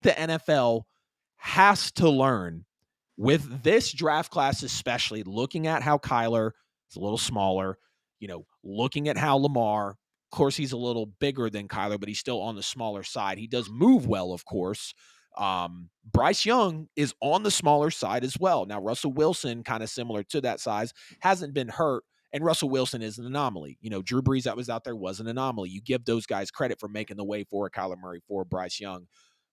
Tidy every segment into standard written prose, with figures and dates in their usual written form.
the NFL has to learn with this draft class, especially looking at how Kyler is a little smaller, looking at how Lamar, of course, he's a little bigger than Kyler, but he's still on the smaller side. He does move well, of course. Bryce Young is on the smaller side as well. Now, Russell Wilson, kind of similar to that size, hasn't been hurt. And Russell Wilson is an anomaly. Drew Brees that was out there was an anomaly. You give those guys credit for making the way for Kyler Murray, for Bryce Young.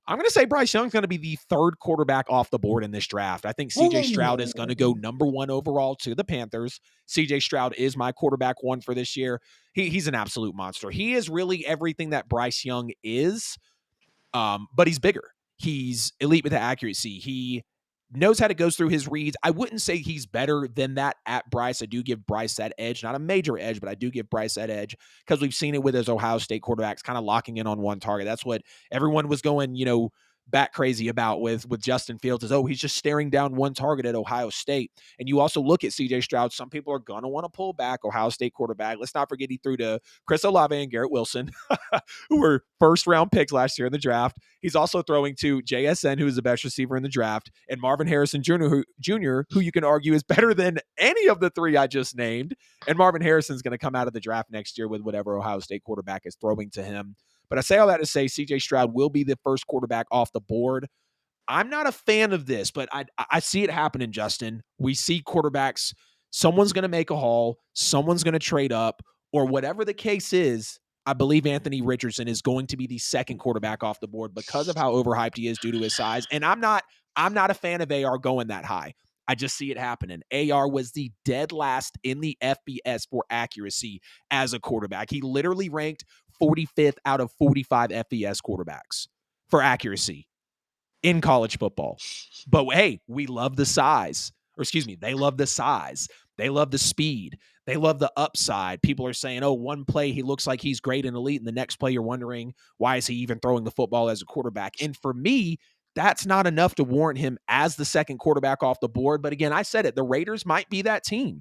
I'm going to say Bryce Young's going to be the third quarterback off the board in this draft. I think C.J. Stroud is going to go number 1 overall to the Panthers. C.J. Stroud is my quarterback 1 for this year. He's an absolute monster. He is really everything that Bryce Young is, but he's bigger. He's elite with the accuracy. He knows how to go through his reads. I wouldn't say he's better than that at Bryce. I do give Bryce that edge, not a major edge, but I do give Bryce that edge because we've seen it with his Ohio State quarterbacks kind of locking in on one target. That's what everyone was going, bat crazy about with Justin Fields is, he's just staring down one target at Ohio State. And you also look at CJ Stroud. Some people are going to want to pull back. Ohio State quarterback. Let's not forget he threw to Chris Olave and Garrett Wilson, who were first-round picks last year in the draft. He's also throwing to JSN, who is the best receiver in the draft, and Marvin Harrison Jr., who you can argue is better than any of the 3 I just named. And Marvin Harrison's going to come out of the draft next year with whatever Ohio State quarterback is throwing to him. But I say all that to say CJ Stroud will be the first quarterback off the board. I'm not a fan of this, but I see it happening, Justin. We see quarterbacks, someone's going to make a haul, someone's going to trade up, or whatever the case is. I believe Anthony Richardson is going to be the second quarterback off the board because of how overhyped he is due to his size. And I'm not a fan of AR going that high. I just see it happening. AR was the dead last in the FBS for accuracy as a quarterback. He literally ranked 45th out of 45 FBS quarterbacks for accuracy in college football. But hey, we love the size. Or excuse me, they love the size. They love the speed. They love the upside. People are saying, one play, he looks like he's great and elite. And the next play, you're wondering, why is he even throwing the football as a quarterback? And for me, that's not enough to warrant him as the second quarterback off the board. But again, I said it, the Raiders might be that team.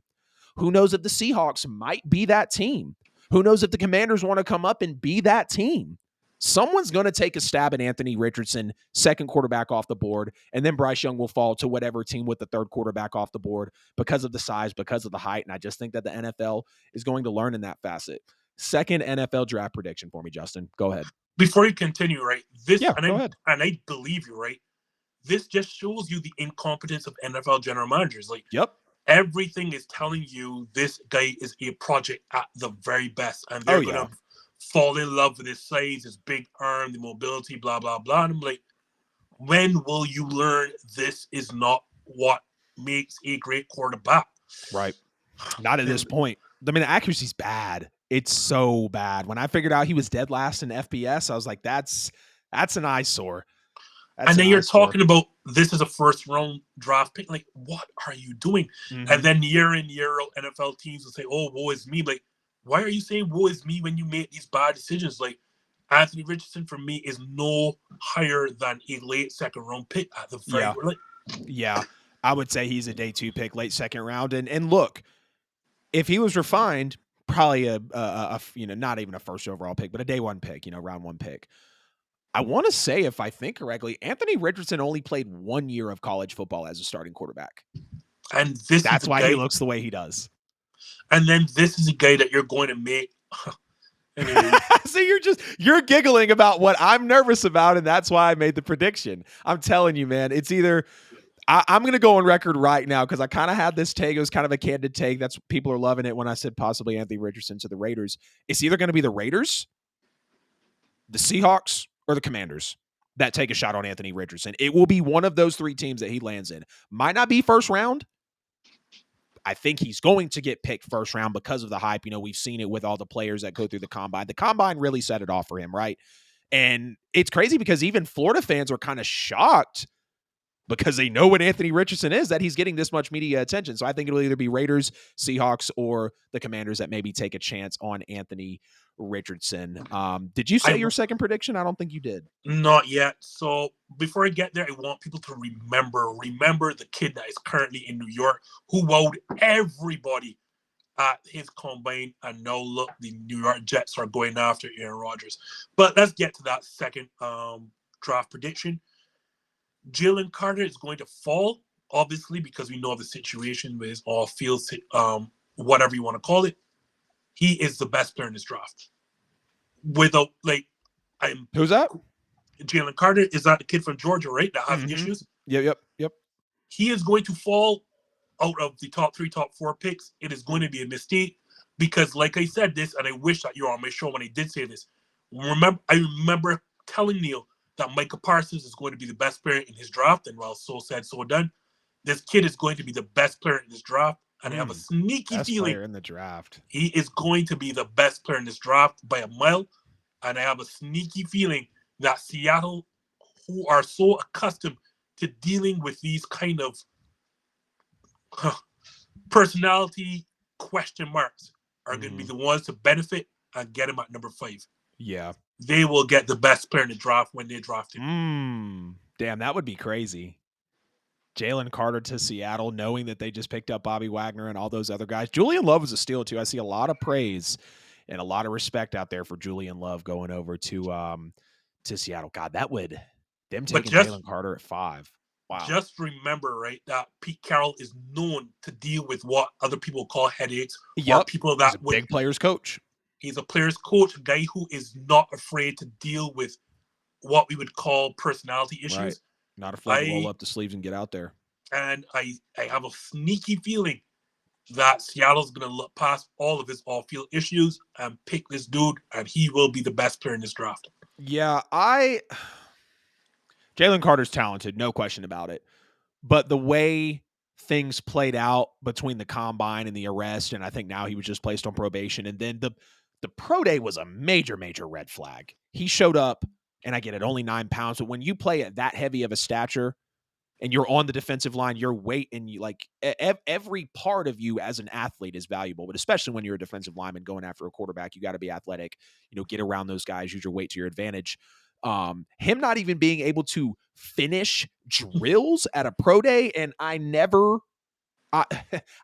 Who knows if the Seahawks might be that team? Who knows if the Commanders want to come up and be that team? Someone's going to take a stab at Anthony Richardson, second quarterback off the board, and then Bryce Young will fall to whatever team with the third quarterback off the board because of the size, because of the height. And I just think that the NFL is going to learn in that facet. Second NFL draft prediction for me, Justin. Go ahead. Before you continue, right? Go ahead. And I believe you, right? This just shows you the incompetence of NFL general managers. Yep. Everything is telling you this guy is a project at the very best, and they're going to fall in love with his size, his big arm, the mobility, blah, blah, blah. And I'm like, when will you learn this is not what makes a great quarterback? Right. Not at this point. I mean, the accuracy's bad. It's so bad. When I figured out he was dead last in FBS, I was like, that's an eyesore. And then you're talking about this is a first round draft pick. Like, what are you doing? Mm-hmm. And then year in, year out, NFL teams will say, woe is me. Like, why are you saying woe is me when you make these bad decisions? Like, Anthony Richardson for me is no higher than a late second round pick at the very Yeah, I would say he's a day 2 pick, late second round. And look, if he was refined, probably a not even a first overall pick, but a day 1 pick, round 1 pick. I want to say, if I think correctly, Anthony Richardson only played 1 year of college football as a starting quarterback. And that's why he looks the way he does. And then this is a guy that you're going to make. So you're giggling about what I'm nervous about, and that's why I made the prediction. I'm telling you, man, it's either I'm going to go on record right now because I kind of had this take. It was kind of a candid take. That's people are loving it when I said possibly Anthony Richardson to the Raiders. It's either going to be the Raiders, the Seahawks, or the Commanders that take a shot on Anthony Richardson. It will be one of those 3 teams that he lands in. Might not be first round. I think he's going to get picked first round because of the hype. We've seen it with all the players that go through the combine. The combine really set it off for him, right? And it's crazy because even Florida fans are kind of shocked because they know what Anthony Richardson is, that he's getting this much media attention. So I think it'll either be Raiders, Seahawks, or the Commanders that maybe take a chance on Anthony Richardson. Did you say your second prediction? I don't think you did. Not yet. So before I get there, I want people to remember the kid that is currently in New York who wowed everybody at his combine, and now look, the New York Jets are going after Aaron Rodgers. But let's get to that second draft prediction. Jalen Carter is going to fall, obviously, because we know the situation with his off-field, whatever you want to call it. He is the best player in this draft. Without I'm Who's that? Jalen Carter is that the kid from Georgia, right? That has issues. Yep. He is going to fall out of the top 3, top 4 picks. It is going to be a mistake because, like I said this, and I wish that you were on my show when I did say this. I remember telling Neil that Micah Parsons is going to be the best player in his draft, and well, so said, so done. This kid is going to be the best player in this draft, and I have a sneaky feeling player in the draft. He is going to be the best player in this draft by a mile, and I have a sneaky feeling that Seattle, who are so accustomed to dealing with these kind of personality question marks, are going to be the ones to benefit and get him at number 5. Yeah. They will get the best player in the draft when they draft him. Damn, that would be crazy. Jalen Carter to Seattle, knowing that they just picked up Bobby Wagner and all those other guys. Julian Love was a steal, too. I see a lot of praise and a lot of respect out there for Julian Love going over to Seattle. God, that would them taking Jalen Carter at 5. Wow. Just remember, right, that Pete Carroll is known to deal with what other people call headaches. Yep. Or people that He's a big players coach. He's a players coach, a guy who is not afraid to deal with what we would call personality issues. Right. Not afraid to roll up the sleeves and get out there. And I have a sneaky feeling that Seattle's going to look past all of his off-field issues and pick this dude, and he will be the best player in this draft. Yeah, Jalen Carter's talented, no question about it. But the way things played out between the combine and the arrest, and I think now he was just placed on probation, and then the pro day was a major, major red flag. He showed up, and I get it, only 9 pounds, but when you play at that heavy of a stature and you're on the defensive line, your weight and you like every part of you as an athlete is valuable, but especially when you're a defensive lineman going after a quarterback, you got to be athletic, get around those guys, use your weight to your advantage. Him not even being able to finish drills at a pro day, and I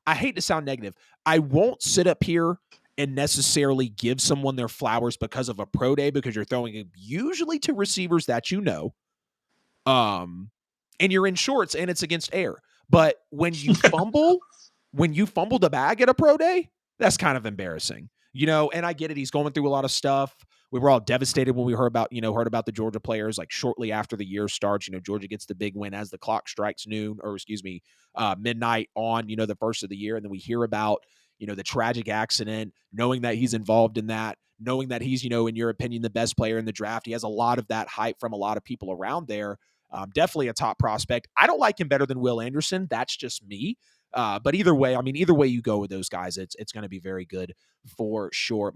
hate to sound negative. I won't sit up here and necessarily give someone their flowers because of a pro day, because you're throwing it usually to receivers that and you're in shorts and it's against air. But when you fumble the bag at a pro day, that's kind of embarrassing, and I get it. He's going through a lot of stuff. We were all devastated when we heard about the Georgia players, like shortly after the year starts. Georgia gets the big win as the clock strikes midnight on, the first of the year. And then we hear about, the tragic accident, knowing that he's involved in that, knowing that he's, in your opinion, the best player in the draft. He has a lot of that hype from a lot of people around there. Definitely a top prospect. I don't like him better than Will Anderson. That's just me. But either way you go with those guys, it's going to be very good for sure.